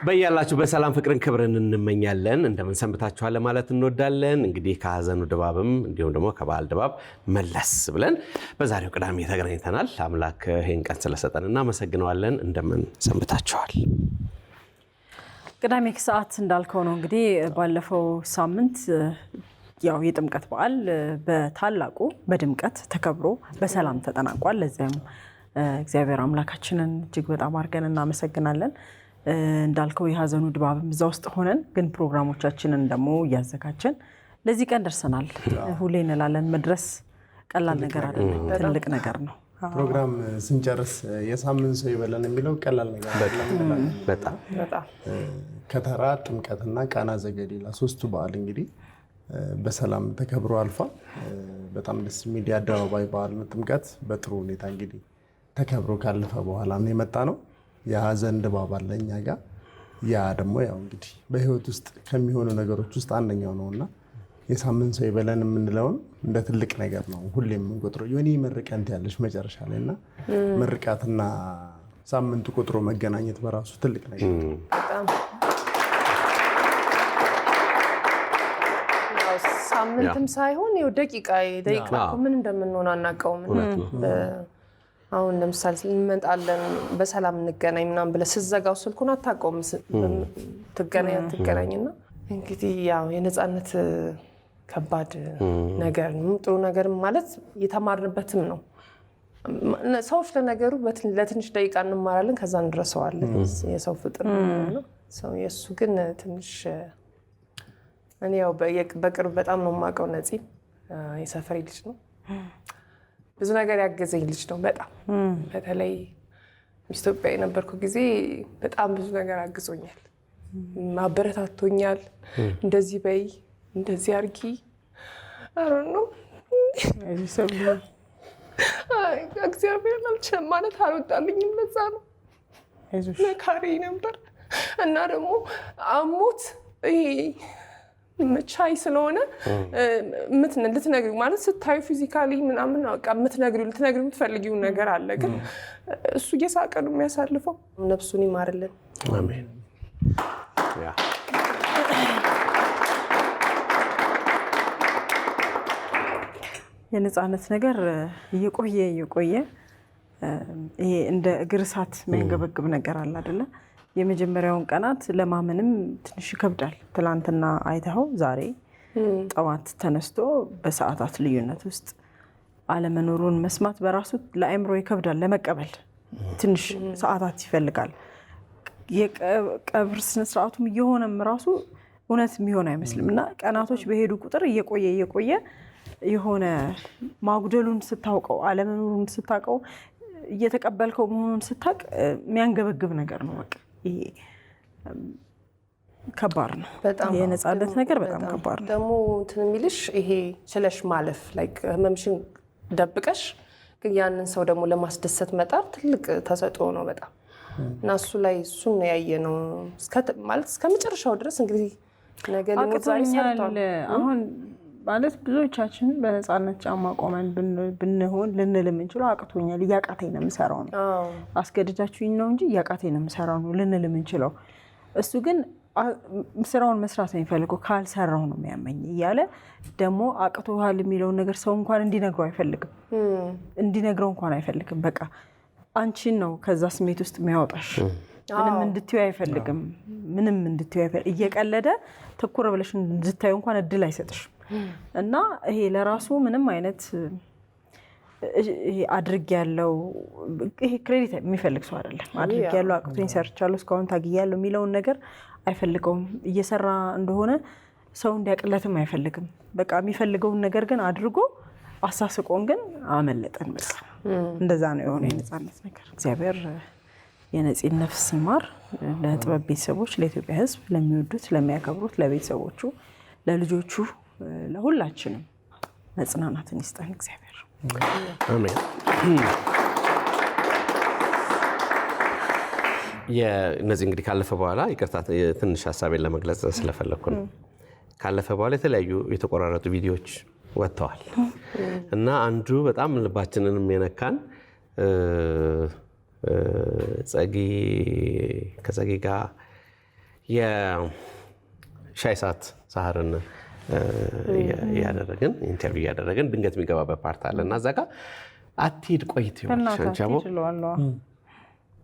በያላችሁ በሰላም ፍቅርን ክብርን እንመኛለን እንደምን ሰንብታችኋል ማለት እንወዳለን እንግዲህ ከሐዘኑ ድባብም እንዲሁም ደግሞ ከበዓል ድባብ መለስ ብለን በዛሬው ቅዳሜ ተገናኝተናል አምላክ ይሄን ቀን ስለሰጠን እናመሰግነዋለን እንደምን ሰንብታችኋል ቅዳሜ ከሰዓት እንዳልከው ነው እንግዲህ ባለፈው ሳምንት ያው የጥምቀት በዓል በታላቁ በድምቀት ተከብሮ በሰላም ተጠናቋል ለዚያም እግዚአብሔር አምላካችንን እጅግ በጣም አድርገን እናመሰግናለን እንዳልከው የሐዘኑ ድባብም እዛ ውስጥ ሆነን ግን ፕሮግራሞቻችንን ደግሞ ያዘጋጀን ለዚህ ቀን ደርሰናል ሁሌ እንላለን መድረስ ቀላል ነገር አይደለም ትልቅ ነገር ነው ፕሮግራም ስንጨርስ የሳምንት ሰው ይበለን የሚለው ቀላል ነገር አይደለም በጣም ከተራ ጥምቀትና ቃና ዘገሊላ ሶስቱ በዓል እንግዲህ በሰላም ተከብሮ አልፏል በጣም ደስ የሚል የአደባባይ በዓል ነው ጥምቀት በጥሩ ሁኔታ እንግዲህ ተከብሮ ካለፈ በኋላ ነው የመጣ ነው የሐዘን ድባብ አለኛ ጋር ያ ደግሞ ያው እንግዲህ በህይወት ውስጥ ከሚሆኑ ነገሮች ውስጥ አንደኛው ነውና የሳምንት ሰው ይበለን የምንለው እንደ ትልቅ ነገር ነው ሁሌም እንቆጥረው የኔ መርቀንት ያለሽ መጨረሻ ላይና መርቃትና ሳምንቱ ቁጥሩ መገናኘት በራሱ ትልቅ ነገር ነው ሳምንትም ሳይሆን ይው ደቂቃ ምን እንደምንሆን አናውቀውም አሁን ለምሳሌ እንመጣለን በሰላም እንገናኝ ምናምን ብለ ስዘጋው ስልኩን አታውቀውም ትገናኝና እንግዲህ ያው የነጻነት ከባድ ነገር ነው ጥሩ ነገር ማለት የተማርንበትም ነው ሰዎች ለነገሩ ለትንሽ ደቂቃ እንማራለን ከዛ እንድረሰዋለን የሰው ፍጥር ነው ሰው የሱ ግን ትንሽ እኔ ያው በቅርብ በጣም ነው የማውቀው ነፂ የሰፈሬ ልጅ ነው ብዙ ነገር ያገዘኝ ልጅ ነው በጣም በተለይ ኢትዮጵያ የነበርኩ ጊዜ በጣም ብዙ ነገር አግዞኛል ማበረታቶኛል እንደዚህ በይ እንደዚህ አርጊ አሮን ነው እግዚአብሔር አልቻለም ማለት አልወጣልኝም ለዛ ነው ለካሪ ነበር እና ደግሞ አሞት ቻይ ስለሆነ ልትነግሪው ማለት ስታዩ ፊዚካሊ ምናምን በቃ ልትነግሪው የምትፈልጊው ነገር አለ ግን እሱ እየሳቀ ነው የሚያሳልፈው ነፍሱን ይማርልን አሜን ያ የነጻነት ነገር እየቆየ ይሄ እንደ እግር እሳት የሚያንገበግብ ነገር አለ አይደለ የመጀመሪያውን ቀናት ለማመንም ትንሽ ይከብዳል ትላንትና አይተው ዛሬ ጠዋት ተነስቶ በሰዓታት ልዩነት ውስጥ አለመኖሩን መስማት በራሱ ለአእምሮ ይከብዳል ለመቀበል ትንሽ ሰዓታት ይፈልጋል የቀብር ስነ ስርዓቱም እየሆነም ራሱ እውነት የሚሆን አይመስልምና ቀናቶች በሄዱ ቁጥር እየቆየ የሆነ ማጉደሉን ስታውቀው አለመኖሩን ስታውቀው እየተቀበልከው መሆኑን ስታውቅ የሚያንገበግብ ነገር ነው በቃ ይሄ ከባድ ነው በጣም የነጻነት ነገር በጣም ከባድ ነው ደግሞ እንትን የሚልሽ ይሄ ስለሽ ማለፍ ላይክ ህመምሽን ደብቀሽ ግን ያንን ሰው ደግሞ ለማስደሰት መጣር ትልቅ ተሰጥኦ ነው በጣም እና እሱ ላይ እሱን ያየነው ማለት እስከ መጨረሻው ድረስ እንግዲህ ነገ ሊሞዛይ ሰርቷል አሁን ማለት ብዙዎቻችን በነጻነት ጫማ ቆመን ብንሆን ልንል የምንችለው አቅቶኛል እያቃተኝ ነው የምሰራው ነው አስገድዳችሁኝ ነው እንጂ እያቃተኝ ነው የምሰራው ነው ልንል የምንችለው እሱ ግን ስራውን መስራት ነው የሚፈልገው ካልሰራው ነው የሚያመኝ እያለ ደግሞ አቅቶሃል የሚለውን ነገር ሰው እንኳን እንዲነግረው እንኳን አይፈልግም በቃ አንቺን ነው ከዛ ስሜት ውስጥ የሚያወጣሽ ምንም እንድትዩ አይፈልግም ምንም እንድትዩ እየቀለደ ተኩረ ብለሽ እንድታዩ እንኳን እድል አይሰጥሽ እና ይሄ ለራሱ ምንም አይነት ይሄ አድርግ ያለው ይሄ ክሬዲት የሚፈልግ ሰው አይደለም አድርግ ያለው አቅቶኝ ሰርቻለሁ እስካሁን ታግያለሁ የሚለውን ነገር አይፈልገውም እየሰራ እንደሆነ ሰው እንዲያቅለትም አይፈልግም በቃ የሚፈልገውን ነገር ግን አድርጎ አሳስቆን ግን አመለጠን በቃ እንደዛ ነው የሆነ የነጻነት ነገር እግዚአብሔር የነፂን ነፍስ ይማር ለጥበብ ቤተሰቦች ለኢትዮጵያ ሕዝብ ለሚወዱት ለሚያከብሩት ለቤተሰቦቹ ለልጆቹ ለሁላችንም መጽናናትን ይስጠን እግዚአብሔር አሜን እነዚህ እንግዲህ ካለፈ በኋላ ይቅርታ ትንሽ ሀሳቤን ለመግለጽ ስለፈለኩ ነው። ካለፈ በኋላ የተለያዩ የተቆራረጡ ቪዲዮዎች ወጥተዋል እና አንዱ በጣም ልባችንንም የነካን ከጸጊ ጋር የሻይ ሰዓት ሳህርን ያደረግን ኢንተርቪው ያደረግን ድንገት የሚገባበት ፓርት አለ እና እዛ ጋር አትሂድ ቆይ ትይዋለሽ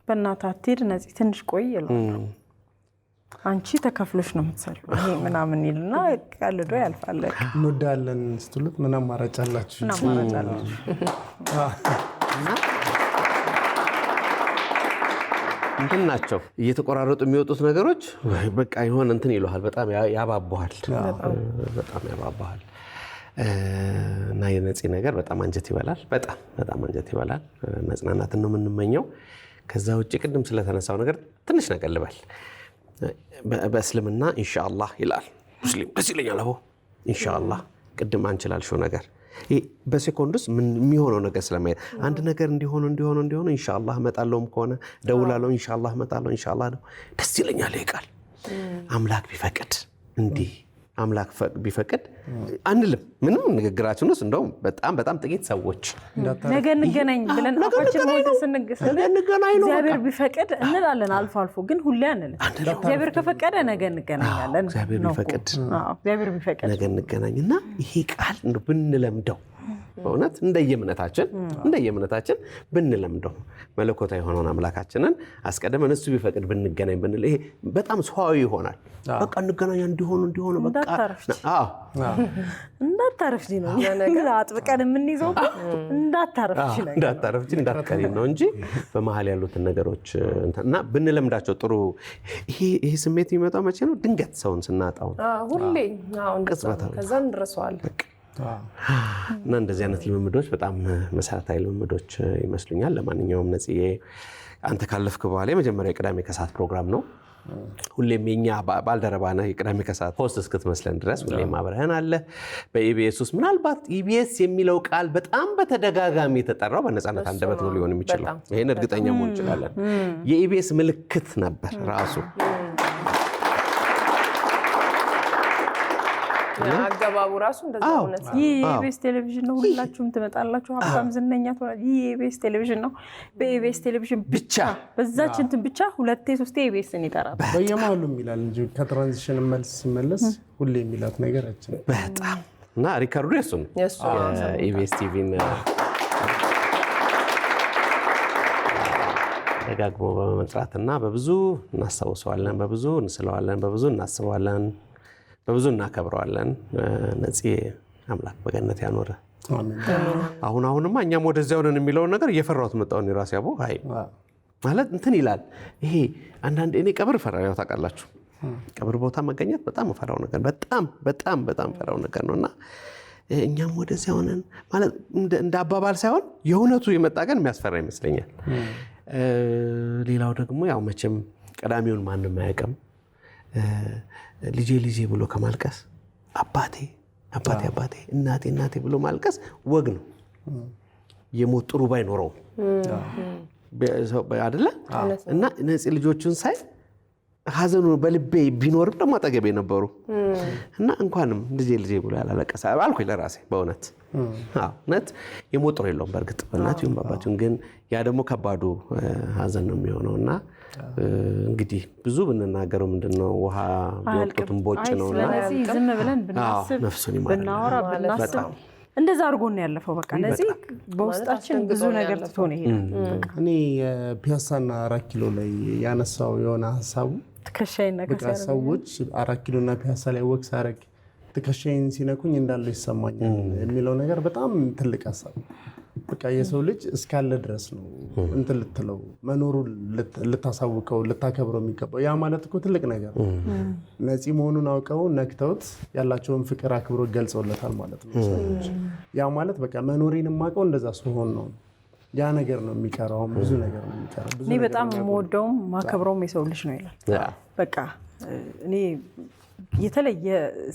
በእናትህ አትሂድ ነፂ ትንሽ ቆይ ይለዋል። አንቺ ተከፍሎሽ ነው የምትሰሪው ይሄ ምናምን ይልና ቀልዶ ያልፋል። እንወዳለን ስትሉት ምን አማራጭ አላችሁ? እንትን ናቸው እየተቆራረጡ የሚወጡት ነገሮች በቃ ይሆን እንትን ይለዋል። በጣም ያባባዋል። እና የነፂ ነገር በጣም አንጀት ይበላል። በጣም አንጀት ይበላል። መጽናናትን ነው የምንመኘው። ከዛ ውጭ ቅድም ስለተነሳው ነገር ትንሽ ነገር ልበል። በእስልምና ኢንሻአላህ ይላል ሙስሊም። ደስ ይለኛል። አቦ ኢንሻአላህ ቅድም አንችላልሽው ነገር በሴኮንድ ውስጥ ምን የሚሆነው ነገር ስለማየት አንድ ነገር እንዲሆን ኢንሻአላህ እመጣለሁም ከሆነ ደውላለሁ ኢንሻአላህ እመጣለሁ ኢንሻአላህ ነው። ደስ ይለኛል ይቃል አምላክ ቢፈቅድ እንዲህ አምላክ ቢፈቅድ አንልም። ምንም ንግግራችን ውስጥ እንደውም በጣም ጥቂት ሰዎች ነገ እንገናኝ ብለን አፋችን ሞልተ ስንገናኝ ነው እግዚአብሔር ቢፈቅድ እንላለን። አልፎ ግን ሁሌ አንልም። እግዚአብሔር ከፈቀደ ነገ እንገናኛለን። እግዚአብሔር ቢፈቅድ ነገ እንገናኝና ይሄ ቃል እንደው ብንለምደው በእውነት እንደየእምነታችን ብንለምደው መለኮታዊ የሆነውን አምላካችንን አስቀድመን እሱ ቢፈቅድ ብንገናኝ ብንል ይሄ በጣም ሰዋዊ ይሆናል። በቃ እንገናኛ እንዲሆኑ በቃ እንዳታረፍጂ ነው ነገር አጥብቀን የምንይዘው እንዳትቀሪ ነው እንጂ በመሀል ያሉትን ነገሮች እና ብንለምዳቸው ጥሩ። ይሄ ስሜት የሚመጣው መቼ ነው? ድንገት ሰውን ስናጣው ሁሌ ከዛ እንረሳዋለን። እና እንደዚህ አይነት ልምምዶች በጣም መሰረታዊ ልምምዶች ይመስሉኛል። ለማንኛውም ነፂዬ አንተ ካለፍክ በኋላ የመጀመሪያ የቅዳሜ ከሰዓት ፕሮግራም ነው። ሁሌም የኛ ባልደረባ ነህ። የቅዳሜ ከሰዓት ሆስት እስክትመስለን ድረስ ሁሌም አብረህን አለ። በኢቢኤስ ውስጥ ምናልባት ኢቢኤስ የሚለው ቃል በጣም በተደጋጋሚ የተጠራው በነፃነት አንደበት ነው ሊሆን የሚችለው። ይሄን እርግጠኛ መሆን እንችላለን። የኢቢኤስ ምልክት ነበር ራሱ። አገባቡ ራሱ እንደዛ ሆነስ። ይሄ ኢቢኤስ ቴሌቪዥን ነው። ሁላችሁም ትመጣላችሁ። ሀብታም ዝነኛ ተወራ። ይሄ ኢቢኤስ ቴሌቪዥን ነው። በኢቢኤስ ቴሌቪዥን ብቻ በዛች እንትን ብቻ 2-3 ኢቢኤስን ይጠራል። በየማሉም ይላል እንጂ ከትራንዚሽን መልስ ሲመለስ ሁሌ የሚላት ነገር አጭን በጣም እና ሪካርዶ የሱ ነው ኢቢኤስ ቲቪን ደጋግሞ በመጥራትና በብዙ እናስታውሰዋለን፣ በብዙ እንስለዋለን፣ በብዙ እናስበዋለን፣ በብዙ እናከብረዋለን። ነፂ አምላክ በገነት ያኖረ። አሁንማ እኛም ወደዚያው ነን የሚለውን ነገር እየፈራሁት መጣሁኝ ራሴ። አቦ አይ ማለት እንትን ይላል ይሄ አንዳንድ እኔ ቀብር ፈራው ታውቃላችሁ። ቀብር ቦታ መገኘት በጣም ፈራው ነገር በጣም ፈራው ነገር ነውና እኛም ወደዚያው ነን ማለት እንደ አባባል ሳይሆን የእውነቱ የመጣ ቀን የሚያስፈራ ይመስለኛል። ሌላው ደግሞ ያው መቼም ቀዳሚውን ማንም አያውቅም። ልጄ ብሎ ከማልቀስ አባቴ እናቴ ብሎ ማልቀስ ወግ ነው። የሞት ጥሩ ባይኖረው አይደለ? እና ነፂ ልጆቹን ሳይ ሀዘኑ በልቤ ቢኖርም ደግሞ አጠገቤ ነበሩ እና እንኳንም ልጄ ብሎ ያላለቀሰ አልኩኝ ለራሴ በእውነት። እውነት የሞት ጥሩ የለውም በእርግጥ በእናትም በአባትም፣ ግን ያ ደግሞ ከባዱ ሀዘን ነው የሚሆነው። እና እንግዲህ ብዙ ብንናገረው ምንድነው ውሃ ቢወቅቱን ቦጭ ነውና ስለዚህ ዝም ብለን ብናስብ ብናወራ ብናስብ እንደዛ አድርጎ ነው ያለፈው። በቃ ለዚህ በውስጣችን ብዙ ነገር ትቶ ነው ይሄዳል። እኔ ፒያሳና 4 ኪሎ ላይ ያነሳው የሆነ ሐሳቡ ትከሻይና ሰዎች 4 ኪሎና ፒያሳ ላይ ወክ ሳረግ ትከሻይን ሲነኩኝ እንዳለው ይሰማኛል የሚለው ነገር በጣም ትልቅ ሐሳብ። በቃ የሰው ልጅ እስካለ ድረስ ነው እንትን ልትለው መኖሩ ልታሳውቀው ልታከብረው የሚገባው። ያ ማለት እኮ ትልቅ ነገር ነው። ነፂ መሆኑን አውቀው ነክተውት ያላቸውን ፍቅር አክብሮ ገልጸውለታል ማለት ነው ሰዎች። ያ ማለት በቃ መኖሬን የማውቀው እንደዛ ሲሆን ነው። ያ ነገር ነው የሚቀረው። ብዙ ነገር ነው የሚቀረው። እኔ በጣም የምወደውም ማከብረውም የሰው ልጅ ነው ይላል። በቃ እኔ የተለየ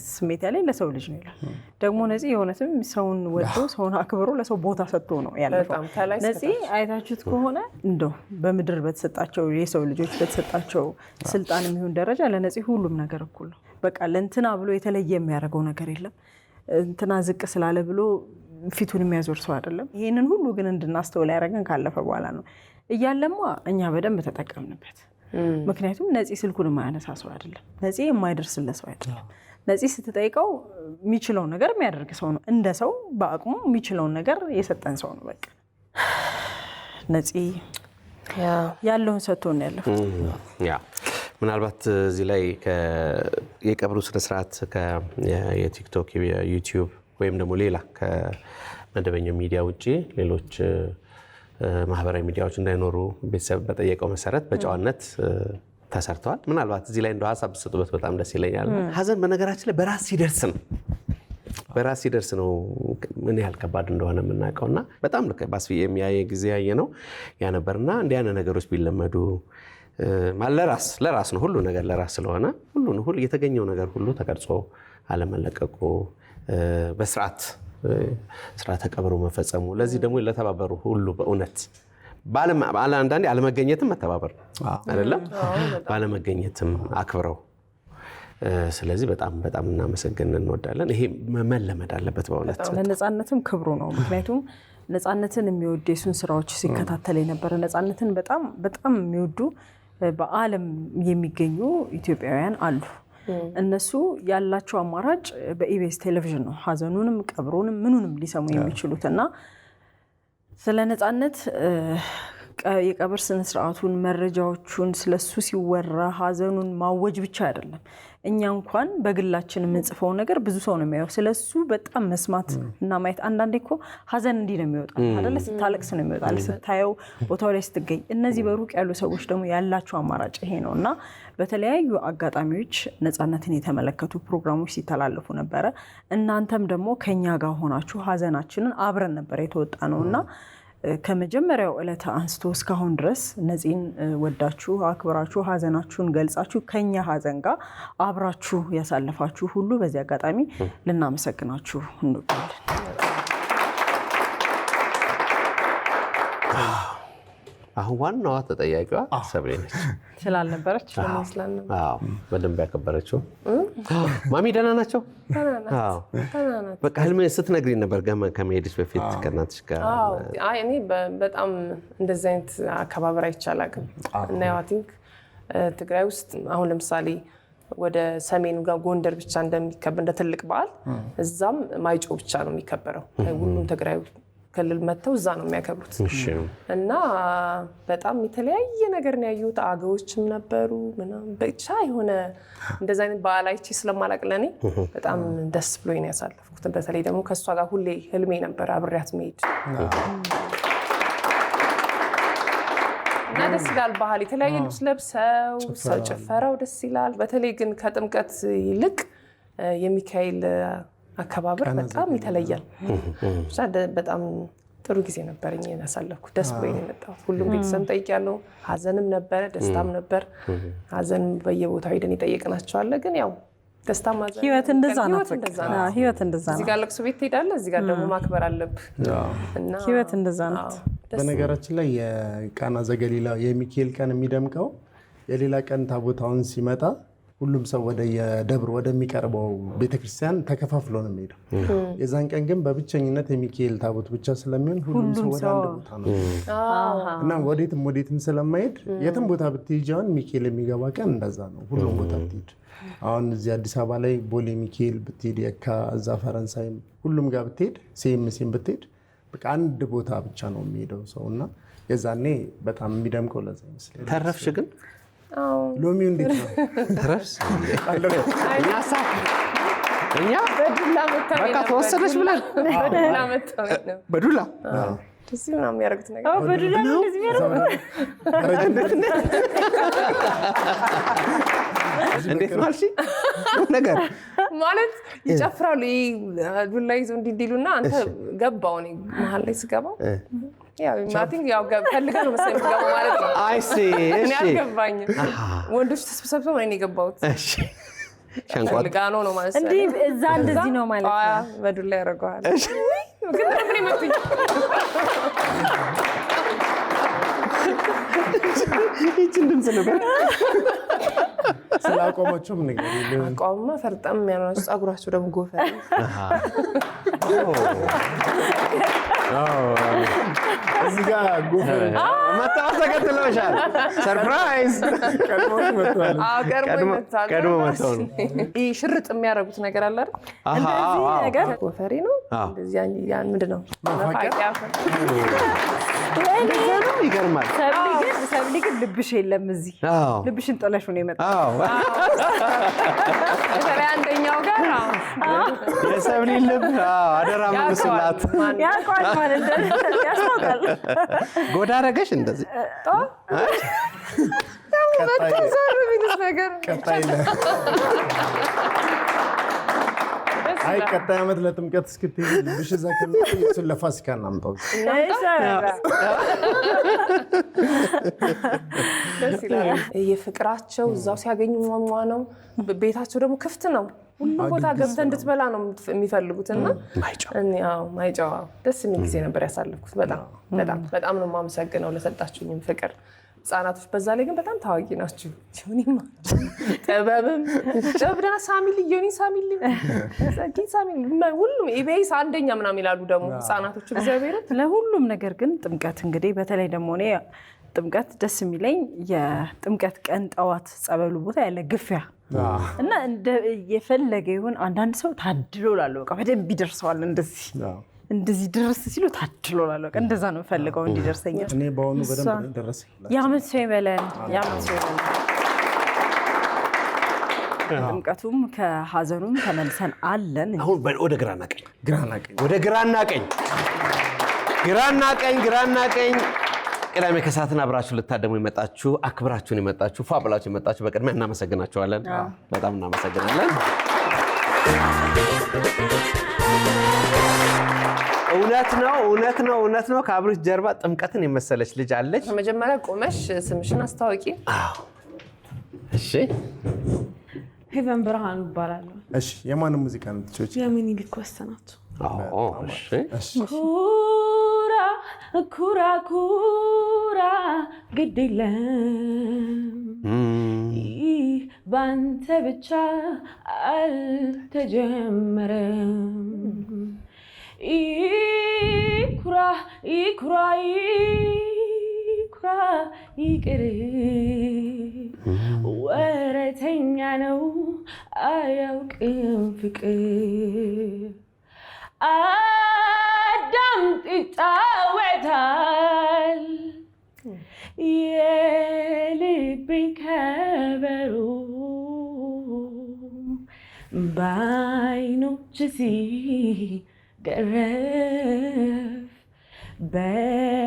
ስሜት ያለኝ ለሰው ልጅ ነው ይላል። ደግሞ ነፂ የሆነትም ሰውን ወዶ ሰውን አክብሮ ለሰው ቦታ ሰጥቶ ነው ያለፈው። ነፂ አይታችሁት ከሆነ እንደው በምድር በተሰጣቸው የሰው ልጆች በተሰጣቸው ስልጣን የሚሆን ደረጃ ለነፂ ሁሉም ነገር እኩል ነው። በቃ ለእንትና ብሎ የተለየ የሚያደርገው ነገር የለም። እንትና ዝቅ ስላለ ብሎ ፊቱን የሚያዞር ሰው አይደለም። ይሄንን ሁሉ ግን እንድናስተውል ያደረገን ካለፈ በኋላ ነው። እያለማ እኛ በደንብ ተጠቀምንበት። ምክንያቱም ነፂ ስልኩን የማያነሳ ሰው አይደለም። ነፂ የማይደርስለት ሰው አይደለም። ነፂ ስትጠይቀው የሚችለውን ነገር የሚያደርግ ሰው ነው። እንደ ሰው በአቅሙ የሚችለውን ነገር የሰጠን ሰው ነው። በቃ ነፂ ያለውን ሰጥቶን ያለፈው። ምናልባት እዚህ ላይ የቀብሩ ስነስርዓት የቲክቶክ የዩቲዩብ ወይም ደግሞ ሌላ ከመደበኛው ሚዲያ ውጭ ሌሎች ማህበራዊ ሚዲያዎች እንዳይኖሩ ቤተሰብ በጠየቀው መሰረት በጨዋነት ተሰርተዋል። ምናልባት እዚህ ላይ እንደው ሀሳብ ብትሰጡበት በጣም ደስ ይለኛል። ሀዘን በነገራችን ላይ በራስ ሲደርስ ነው ምን ያህል ከባድ እንደሆነ የምናውቀውና በጣም ባስፊ የሚያየ ጊዜ ያየ ነው ያ ነበርና እንዲህ አይነት ነገሮች ቢለመዱ ለራስ ነው ሁሉ ነገር ለራስ ስለሆነ ሁሉ የተገኘው ነገር ሁሉ ተቀርጾ አለመለቀቁ በስርዓት ቀብሩ መፈጸሙ ለዚህ ደግሞ ለተባበሩ ሁሉ በእውነት አንዳንዴ አለመገኘትም መተባበር አይደለም ባለመገኘትም አክብረው ስለዚህ በጣም እናመሰግን እንወዳለን። ይሄ መለመድ አለበት በእውነት ለነፃነትም ክብሩ ነው። ምክንያቱም ነፃነትን የሚወዱ የሱን ስራዎች ሲከታተል የነበረ ነፃነትን በጣም የሚወዱ በዓለም የሚገኙ ኢትዮጵያውያን አሉ። እነሱ ያላቸው አማራጭ በኢቢኤስ ቴሌቪዥን ነው ሀዘኑንም ቀብሩንም ምኑንም ሊሰሙ የሚችሉት እና ስለ ነፃነት የቀብር ስነ ስርዓቱን መረጃዎቹን ስለሱ ሲወራ ሀዘኑን ማወጅ ብቻ አይደለም። እኛ እንኳን በግላችን የምንጽፈው ነገር ብዙ ሰው ነው የሚያየው። ስለሱ በጣም መስማት እና ማየት አንዳንዴ እኮ ሀዘን እንዲህ ነው የሚወጣው አይደለ? ስታለቅስ ነው የሚወጣው ስታየው ቦታው ላይ ስትገኝ። እነዚህ በሩቅ ያሉ ሰዎች ደግሞ ያላቸው አማራጭ ይሄ ነው እና በተለያዩ አጋጣሚዎች ነፃነትን የተመለከቱ ፕሮግራሞች ሲተላለፉ ነበረ። እናንተም ደግሞ ከኛ ጋር ሆናችሁ ሀዘናችንን አብረን ነበር የተወጣ ነውና ከመጀመሪያው ዕለት አንስቶ እስካሁን ድረስ ነፂን ወዳችሁ አክብራችሁ ሀዘናችሁን ገልጻችሁ ከኛ ሀዘን ጋር አብራችሁ ያሳለፋችሁ ሁሉ በዚህ አጋጣሚ ልናመሰግናችሁ እንወዳለን። አሁን ዋናዋ ተጠያቂዋ ሰብሌ ነች ስላልነበረች በደንብ ያከበረችው። ማሚ ደህና ናቸው? በቃ ህልም ስትነግሪኝ ነበር ከመሄድሽ በፊት ከእናትሽ ጋር። እኔ በጣም እንደዚህ አይነት አከባበር አይቻላቅም እና ያው ቲንክ ትግራይ ውስጥ አሁን ለምሳሌ ወደ ሰሜኑ ጋር ጎንደር ብቻ እንደሚከበር እንደ ትልቅ በዓል እዛም ማይጮ ብቻ ነው የሚከበረው። ሁሉም ትግራይ ክልል መጥተው እዛ ነው የሚያከብሩት እና በጣም የተለያየ ነገር ነው ያዩት። አገዎችም ነበሩ ምናምን ብቻ የሆነ እንደዛ አይነት በዓል አይቼ ስለማላቅ ለኔ በጣም ደስ ብሎኝ ነው ያሳለፍኩት። በተለይ ደግሞ ከሷ ጋር ሁሌ ህልሜ ነበር አብሬያት መሄድ እና ደስ ይላል። ባህል የተለያየ ልብስ ለብሰው ጭፈራው ደስ ይላል። በተለይ ግን ከጥምቀት ይልቅ የሚካኤል አከባበር በጣም ይተለያል። በጣም ጥሩ ጊዜ ነበርኝ ያሳለፍኩት። ደስ ብሎኝ ነው የመጣሁት። ሁሉም ቤተሰብ ጠይቄያለሁ። ሀዘንም ነበረ ደስታም ነበር። ሀዘንም በየቦታው ሄደን የጠየቅናቸዋል። ግን ያው ደስታ ማዘን ህይወት እንደዛ ነው። ህይወት እንደዛ ነው። እዚህ ጋር ለቅሶ ቤት ትሄዳለህ፣ እዚህ ጋር ደግሞ ማክበር አለብህ እና ህይወት እንደዛ ነው። በነገራችን ላይ የቃና ዘገሊላ የሚካኤል ቀን የሚደምቀው የሌላ ቀን ታቦታውን ሲመጣ ሁሉም ሰው ወደ የደብር ወደሚቀርበው ቤተክርስቲያን ተከፋፍሎ ነው የሚሄደው። የዛን ቀን ግን በብቸኝነት የሚካኤል ታቦት ብቻ ስለሚሆን ሁሉም ሰው ወደ አንድ ቦታ ነው እና ወዴትም ስለማይሄድ የትም ቦታ ብትሄጂ አሁን ሚካኤል የሚገባ ቀን እንደዛ ነው። ሁሉም ቦታ ብትሄድ አሁን እዚህ አዲስ አበባ ላይ ቦሌ ሚካኤል ብትሄድ፣ የካ እዛ ፈረንሳይም ሁሉም ጋር ብትሄድ፣ ሲኤምሲም ብትሄድ በቃ አንድ ቦታ ብቻ ነው የሚሄደው ሰው እና የዛኔ በጣም የሚደምቀው ለዛ ይመስለኛል። ተረፍሽ ግን ሎሚው እንዴት ነው ተረፍሽ? እኛ በቃ ተወሰደች ብለን በዱላ እዚህ ምናምን የሚያደርጉት ነገር በዱላ እንደዚህ እንዴት ነው አልሽ? ነገር ማለት ይጨፍራሉ። ዱላ ይዘው እንዲሉና አንተ ገባው እኔ መሀል ላይ ስገባው ያው ፈልጋ ነው መሰለኝ የምትገባው ማለት ነው። አይ ሲ እኔ አልገባኝም። ወንዶች ተሰብስበው ነው የገባሁት ሸንቆጥ ልጋኖ ነው ማለት ነው። እንዴ እዛ እንደዚህ ነው ማለት ነው። በዱላ ያደርገዋል። ግን ምን ይመጣኝ ይችን ድምፅ ነበር ስላቆማቸውም ነገር አቋምማ ፈርጠም ያለው ጸጉራቸው ደግሞ ጎፈር እዚህ ጋር ጎፈር መጣው ተከትለውሻል። ሰርፕራይዝ ቀድሞ መጣው ነው። ይሄ ሽርጥ የሚያደርጉት ነገር አለ አይደል? እንደዚህ ነገር ጎፈሬ ነው እንደዚህ ያን ምንድነው መፋቂያ ይገርማል። ሰብሊ ግን ልብሽ የለም እዚህ ልብሽን ጥለሽ ነው የመጣው። በተለይ አንደኛው ጋር የሰብሊ ልብ አደራ መልሱላት ያቋል ማለት እንደዚህ ያስታውቃል። ጎዳ አደረገሽ እንደዚህ ቀጣይ አይ ቀጣይ ዓመት ለጥምቀት እስክትሄጂ ልብሽ እዛ ከሚቆይ እሱን ለፋሲካ እናምጣው። ደስ ይላል። የፍቅራቸው እዛው ሲያገኙ ሟሟ ነው። ቤታቸው ደግሞ ክፍት ነው። ሁሉ ቦታ ገብተህ እንድትበላ ነው የሚፈልጉትና ማይጨው ደስ የሚል ጊዜ ነበር ያሳለፍኩት። በጣም ነው የማመሰግነው ለሰጣችሁኝም ፍቅር። ህጻናቶች በዛ ላይ ግን በጣም ታዋቂ ናቸው። ጆኒማ ጥበብም ጨብደና ሳሚል ዮኒ ሳሚል ሁሉም ኢቢኤስ አንደኛ ምናምን ይላሉ ደግሞ ህጻናቶች እግዚአብሔር ለሁሉም ነገር። ግን ጥምቀት እንግዲህ በተለይ ደግሞ እኔ ጥምቀት ደስ የሚለኝ የጥምቀት ቀን ጠዋት ጸበሉ ቦታ ያለ ግፊያ እና የፈለገ ይሁን አንዳንድ ሰው ታድሎ ላለው በቃ በደንብ ይደርሰዋል። እንደዚህ ድረስ ሲሉ ታድሎ ላለው በቃ እንደዛ ነው ፈልገው እንዲደርሰኛል። እኔ በአሁኑ በደንብ ደረሰ ያመት ሰው ይበለን ያመት ሰው ይበለን። ጥምቀቱም ከሀዘኑም ተመልሰን አለን። አሁን ወደ ግራና ቀኝ ቅዳሜ ከሰዓትን አብራችሁ ልታደሙ የመጣችሁ አክብራችሁን የመጣችሁ ፋብላችሁ የመጣችሁ በቅድሚያ እናመሰግናችኋለን። በጣም እናመሰግናለን። እውነት ነው። ከአብርሽ ጀርባ ጥምቀትን የመሰለች ልጅ አለች። መጀመሪያ ቆመሽ ስምሽን አስተዋውቂ። እሺ። ሄቨን ብርሃኑ ይባላል። እሺ። የማን ሙዚቃ ነው ትጮች? የሚኒሊክ ወሰናቸው። እሺ። ኩራ ግድ የለም ባንተ ብቻ አልተጀመረም። ይኩራ ይቅር ወረተኛ ነው አያውቅም ፍቅር አዳምጥ ይጫወታል የልቤን ከበሮ በዓይኖች ሲገረፍ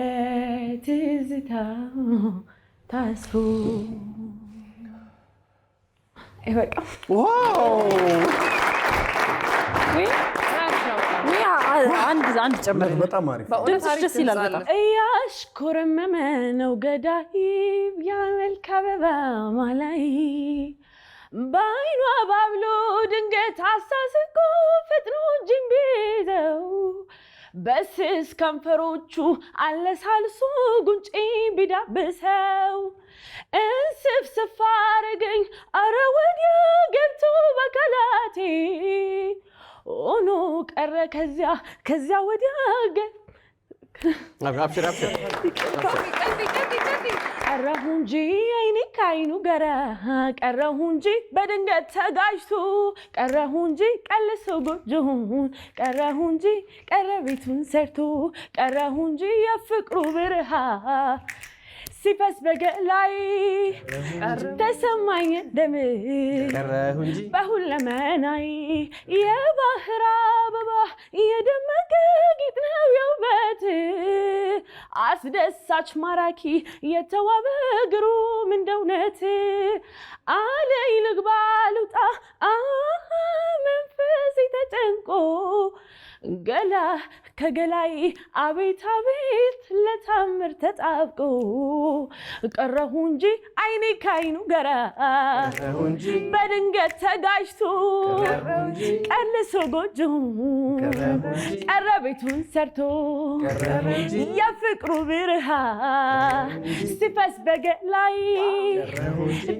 በትዝታ ታስሮ ይበቃ። አንድ ጨምር። በጣም አሪፍ ድምፅሽ ደስ ይላል። በጣም እያሽኮረመመ ነው ገዳይ ያመልክ አበባ ማላይ በዓይኗ ባብሎ ድንገት አሳስቆ ፈጥኖ እጅን ቢይዘው በስስ ከንፈሮቹ አለሳልሶ ጉንጬ ቢዳብሰው እንስፍስፍ አረገኝ አረ ወዲያ ገብቶ በከላቴ ሆኖ ቀረ ከዚያ ወዲያ ቀረሁ እንጂ አይኔ ከአይኑ ጋራ ቀረሁ እንጂ በድንገት ተጋጅቶ ቀረሁ እንጂ ቀልሶ ጎጆውን ቀረሁ እንጂ ቀረ ቤቱን ሰርቶ ቀረሁ እንጂ የፍቅሩ ብርሃን ሲፈስ በገላይ ተሰማኝ ደም በሁለመናይ የባህር አበባ የደመቀ ጌጥ ነው የውበት አስደሳች ማራኪ የተዋበ ግሩም እንደውነት አለይ ልግባ ልውጣ መንፈሴ ተጨንቆ ገላ ከገላይ አቤት አቤት ለታምር ተጣብቆ ቀረሁ እንጂ አይኔ ካይኑ ገራ በድንገት ተጋጅቶ ቀልሶ ጎጆ ቀረ ቤቱን ሰርቶ የፍቅሩ ብርሃን ሲፈስ በገላይ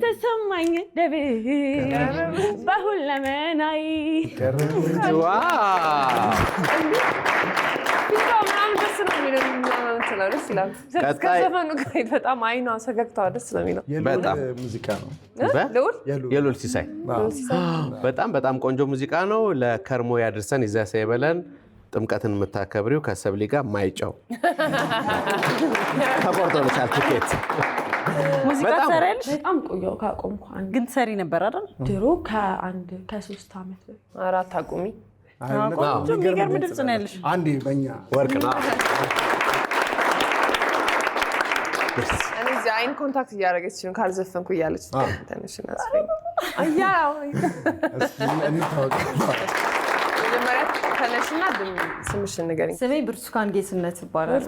ተሰማኝ ደብ በሁለመናይ በጣም አይኗ ፈገግታዋ ደስ ነው የሚለው። ሙዚቃ ነው የሉል ሲሳይ በጣም ቆንጆ ሙዚቃ ነው። ለከርሞ ያድርሰን ይዛሰ ይበለን። ጥምቀትን የምታከብሪው ከሰብሊ ጋር ማይጨው ተቆርጦልሻል ትኬት። ሙዚቃ ትሰሪያለሽ? በጣም ቆየሁ ካቆምኩ። ግን ትሰሪ ነበር አይደል? ድሮ ከ3 ዓመት በፊት። አራት አቁሚ ቆንጆ የሚገርም ድምፅ ነው ያለሽ። አንዴ በእኛ ወርቅ ነው። እኔ እዚህ አይን ኮንታክት እያደረገች ነው ካልዘፈንኩ እያለች ተነሽና መጀመሪያ ተነሽና ስምሽን ንገሪኝ። ስሜ ብርቱካን ጌትነት ይባላል።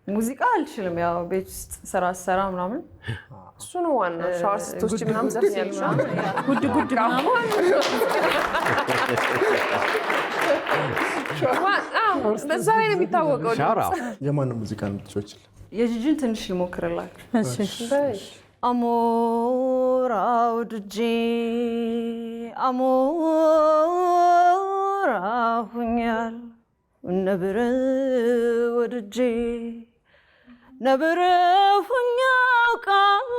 ሙዚቃ አልችልም፣ ያው ቤት ውስጥ ስራ ሰራ ምናምን እሱ ነው ዋና። ሻወር ስትወስጂ ምናምን ዘፍኛለሽ ጉድ ምናምን በዛ ላይ ነው የሚታወቀው። የማንም ሙዚቃ ነው ትችል? የጂጂን ትንሽ ይሞክርላል። እሺ አሞራው ድጄ አሞራ ሁኛል ነብር ወድጄ ነብር ሁኛው ቃል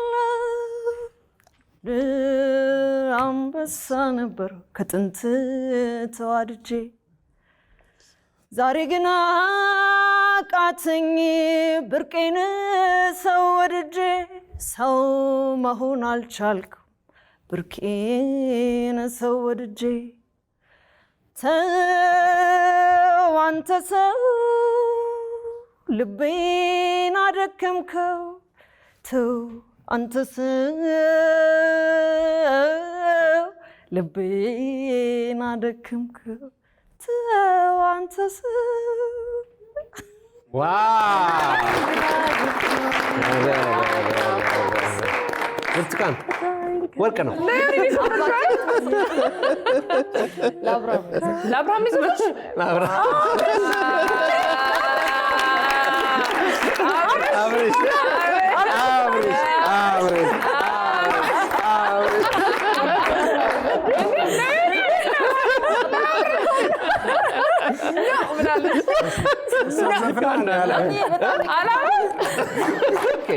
አንበሳ ነበር ከጥንት ተዋድጄ ዛሬ ግን አቃተኝ ብርቄን ሰው ወድጄ ሰው መሆን አልቻልኩም ብርቄን ሰው ወድጄ ተው አንተ ሰው ልቤን አደከምከው ተው አንተ ሰው ልቤን አደከምከው ተው አንተ ሰው። ብርቱካን ወርቅ ነው። ለአብርሃም ይዝመች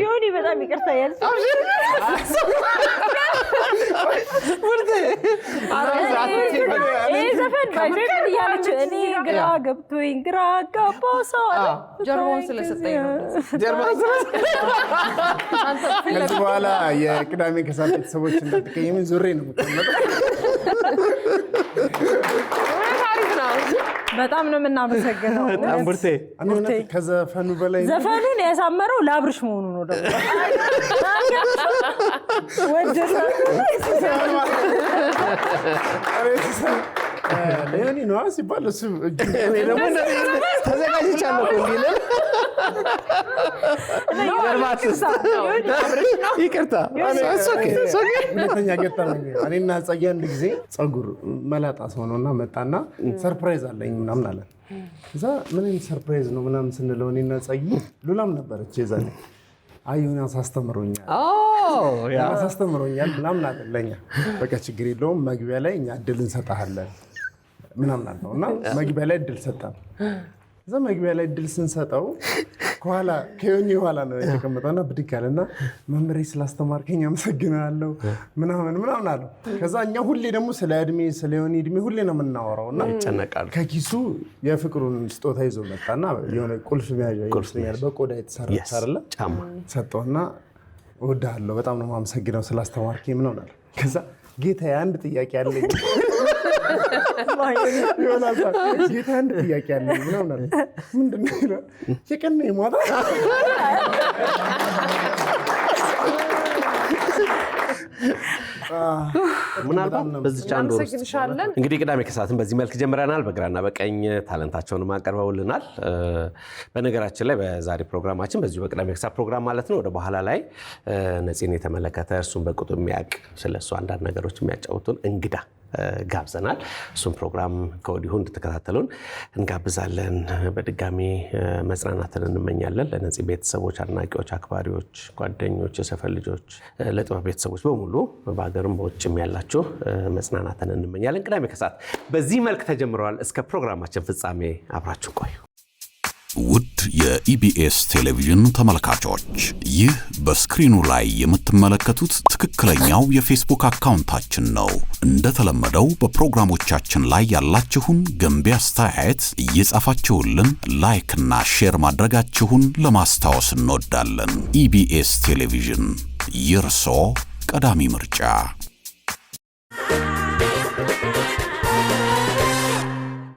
ዮኒ በጣም ይቅርታ ያልሽ ዘፈን ባይዘን እያለች እኔ ግራ ገብቶኝ ግራ ገባሁ ሰው ጀርባውን ስለሰጠኝ ነው። ከዚህ በኋላ የቅዳሜ ከሰዓት ቤተሰቦች እንዳትቀየምን ዙሬ ነው የምትቀመጠው። በጣም ነው የምናመሰግነው። በጣም ቡርቴ ከዘፈኑ በላይ ዘፈኑን ያሳመረው ላብርሽ መሆኑ ነው። ደግሞ ለዮኒ ነዋ ሲባል እሱ እኔ ደግሞ ተዘጋጅቻለሁ ይቅርታ ሁለተኛ ገጠመኝ። እኔና ጸጌ አንድ ጊዜ ፀጉር መላጣ ሰው ነውና መጣና ሰርፕራይዝ አለኝ ምናምን አለን። እዛ ምን አይነት ሰርፕራይዝ ነው ምናምን ስንለው እኔና ጸጌ ሉላም ነበረች የዛኔ ዮናስ አስተምሮኛል ምናምን አለ ለኛ። በቃ ችግር የለውም መግቢያ ላይ እኛ እድል እንሰጥሃለን ምናምን አለው እና መግቢያ ላይ እድል ሰጠን። እዛ መግቢያ ላይ እድል ስንሰጠው ከኋላ ከዮኒ ኋላ ነው የተቀመጠውና ብድግ አለና መምህሬ ስላስተማርከኝ አመሰግናለሁ ምናምን አለው። ከዛ እኛ ሁሌ ደግሞ ስለ እድሜ ስለ ዮኒ እድሜ ሁሌ ነው የምናወራውና ይጨነቃሉ። ከኪሱ የፍቅሩን ስጦታ ይዞ መጣና የሆነ ቁልፍ መያዣ ይመስለኛል በቆዳ የተሰራች አይደለ ጫማ ሰጠውና እወድሃለሁ በጣም ነው የማመሰግነው ስላስተማርከኝ ምናምን አለ። ከዛ ጌታዬ አንድ ጥያቄ አለኝ ጌታ አንድ ጥያቄ አለኝ ምናምን አለ። ምንድን ነው ይላል። የቀን ነው የማታ ምናልባት በዚህ ቻንዶ እናመሰግንሻለን። እንግዲህ ቅዳሜ ከሰዓትን በዚህ መልክ ጀምረናል። በግራና በቀኝ ታለንታቸውን አቀርበውልናል። በነገራችን ላይ በዛሬ ፕሮግራማችን በዚሁ በቅዳሜ ከሰዓት ፕሮግራም ማለት ነው ወደ በኋላ ላይ ነፂን የተመለከተ እሱን በቁጡ የሚያውቅ ስለሱ አንዳንድ ነገሮች የሚያጫውቱን እንግዳ ጋብዘናል። እሱን ፕሮግራም ከወዲሁ እንድትከታተሉን እንጋብዛለን። በድጋሚ መጽናናትን እንመኛለን ለነፂ ቤተሰቦች፣ አድናቂዎች፣ አክባሪዎች፣ ጓደኞች፣ የሰፈር ልጆች፣ ለጥበብ ቤተሰቦች በሙሉ በሀገርም በውጭም ያላችሁ መጽናናትን እንመኛለን። ቅዳሜ ከሰዓት በዚህ መልክ ተጀምረዋል። እስከ ፕሮግራማችን ፍጻሜ አብራችሁ ቆዩ። ውድ የኢቢኤስ ቴሌቪዥን ተመልካቾች፣ ይህ በስክሪኑ ላይ የምትመለከቱት ትክክለኛው የፌስቡክ አካውንታችን ነው። እንደተለመደው በፕሮግራሞቻችን ላይ ያላችሁን ገንቢ አስተያየት እየጻፋችሁልን ላይክ እና ሼር ማድረጋችሁን ለማስታወስ እንወዳለን። ኢቢኤስ ቴሌቪዥን የርሶ ቀዳሚ ምርጫ።